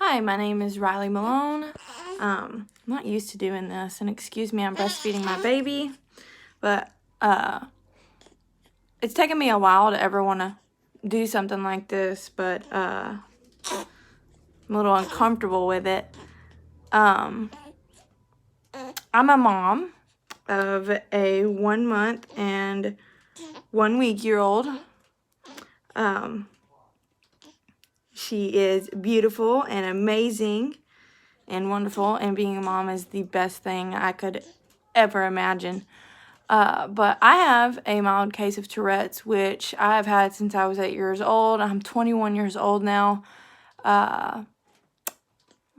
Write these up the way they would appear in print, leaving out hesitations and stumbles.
Hi, my name is Riley Malone. I'm not used to doing this, and excuse me, I'm breastfeeding my baby, but it's taken me a while to ever want to do something like this, but I'm a little uncomfortable with it. I'm a mom of a 1 month and 1 week year old. She is beautiful and amazing and wonderful, and being a mom is the best thing I could ever imagine. But I have a mild case of Tourette's, which I have had since I was 8 years old. I'm 21 years old now.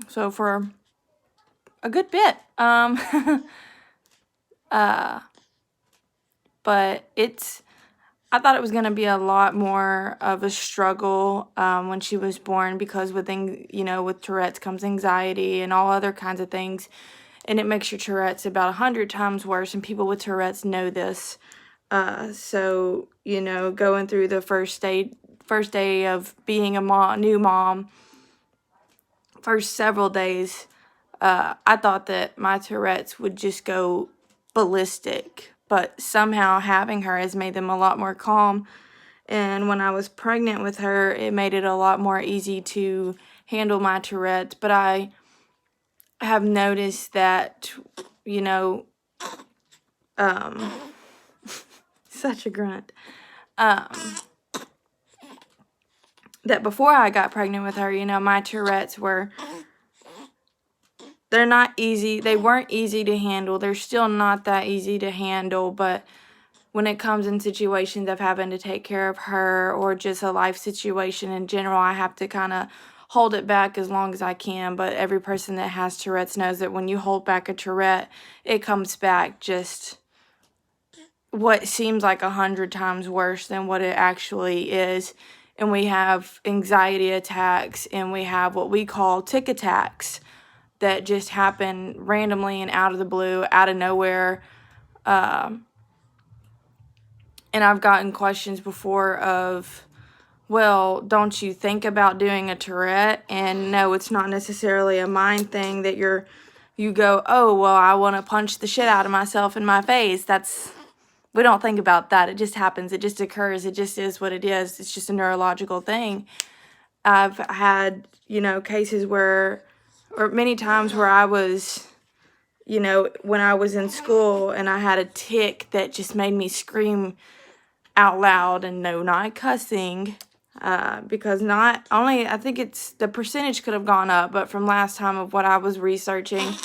So for a good bit. But I thought it was going to be a lot more of a struggle when she was born, because with Tourette's comes anxiety and all other kinds of things, and it makes your Tourette's about 100 times worse, and people with Tourette's know this. So going through the first day of being a new mom, first several days, I thought that my Tourette's would just go ballistic, but somehow having her has made them a lot more calm. And when I was pregnant with her, it made it a lot more easy to handle my Tourette's. But I have noticed that, such a grunt, that before I got pregnant with her, my Tourette's they're not easy. They weren't easy to handle. They're still not that easy to handle, but when it comes in situations of having to take care of her or just a life situation in general, I have to kind of hold it back as long as I can. But every person that has Tourette's knows that when you hold back a Tourette, it comes back just what seems like 100 times worse than what it actually is. And we have anxiety attacks, and we have what we call tick attacks that just happen randomly and out of the blue, out of nowhere. And I've gotten questions before of, well, don't you think about doing a Tourette? And no, it's not necessarily a mind thing that you go, oh, well, I want to punch the shit out of myself in my face. We don't think about that. It just happens. It just occurs. It just is what it is. It's just a neurological thing. I've had, cases or many times where I was, when I was in school and I had a tick that just made me scream out loud, and no, not cussing, because not only, I think the percentage could have gone up, but from last time of what I was researching,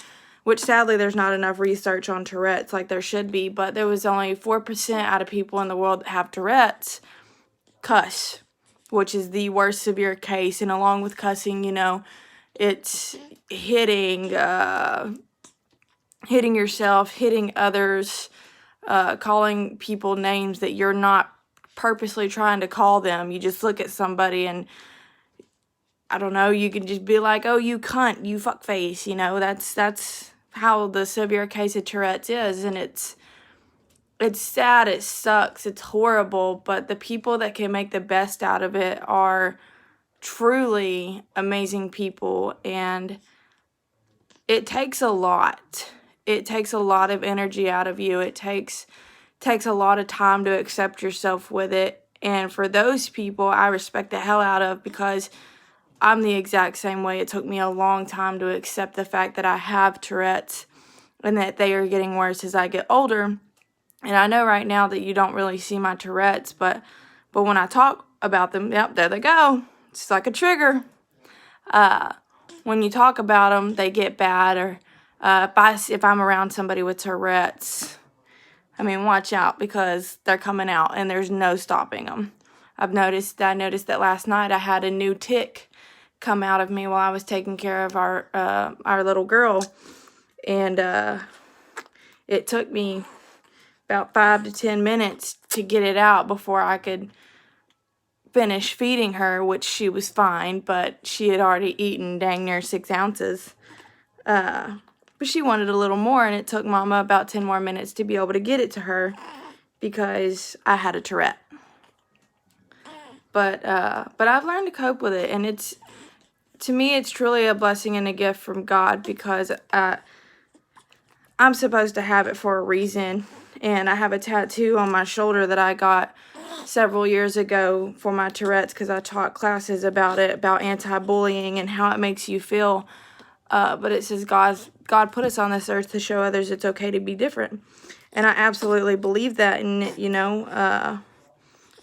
which sadly there's not enough research on Tourette's like there should be, but there was only 4% out of people in the world that have Tourette's cuss, which is the worst severe case. And along with cussing, it's hitting yourself, hitting others, calling people names that you're not purposely trying to call them. You just look at somebody and, I don't know, you can just be like, oh, you cunt, you fuckface, that's how the severe case of Tourette's is. And it's sad, it sucks, it's horrible, but the people that can make the best out of it are truly amazing people. And it takes a lot. It takes a lot of energy out of you. It takes a lot of time to accept yourself with it. And for those people, I respect the hell out of, because I'm the exact same way. It took me a long time to accept the fact that I have Tourette's and that they are getting worse as I get older. And I know right now that you don't really see my Tourette's, but when I talk about them, yep, there they go. It's like a trigger. When you talk about them, they get bad. Or if I'm around somebody with Tourette's, watch out, because they're coming out and there's no stopping them. I noticed that last night I had a new tick come out of me while I was taking care of our little girl, and it took me about 5 to 10 minutes to get it out before I could finish feeding her, which she was fine, but she had already eaten dang near 6 ounces. But she wanted a little more, and it took Mama about 10 more minutes to be able to get it to her, because I had a Tourette. But I've learned to cope with it, and to me, it's truly a blessing and a gift from God, because I'm supposed to have it for a reason. And I have a tattoo on my shoulder that I got several years ago for my Tourette's, because I taught classes about it, about anti-bullying and how it makes you feel. But it says God put us on this earth to show others it's okay to be different. And I absolutely believe that. And,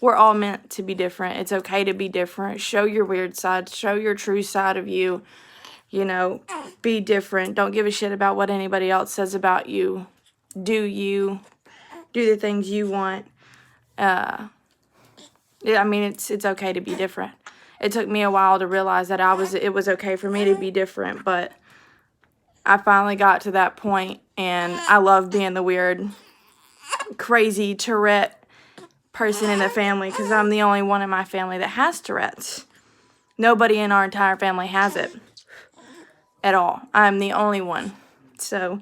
we're all meant to be different. It's okay to be different. Show your weird side. Show your true side of you. Be different. Don't give a shit about what anybody else says about you. Do the things you want. Yeah, I mean, it's okay to be different. It took me a while to realize that it was okay for me to be different, but I finally got to that point, and I love being the weird, crazy Tourette person in the family, because I'm the only one in my family that has Tourette's. Nobody in our entire family has it at all. I'm the only one. So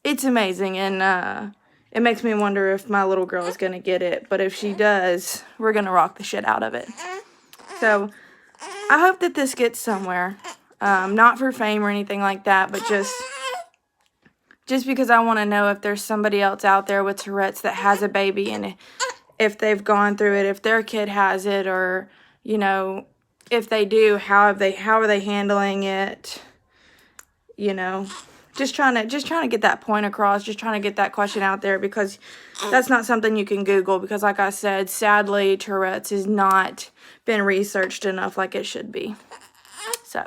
it's amazing, and it makes me wonder if my little girl is going to get it. But if she does, we're going to rock the shit out of it. So I hope that this gets somewhere. Not for fame or anything like that, but just because I want to know if there's somebody else out there with Tourette's that has a baby, and if they've gone through it, if their kid has it, or, if they do, how are they handling it? Just trying to get that point across, just trying to get that question out there, because that's not something you can Google, because like I said, sadly, Tourette's has not been researched enough like it should be. So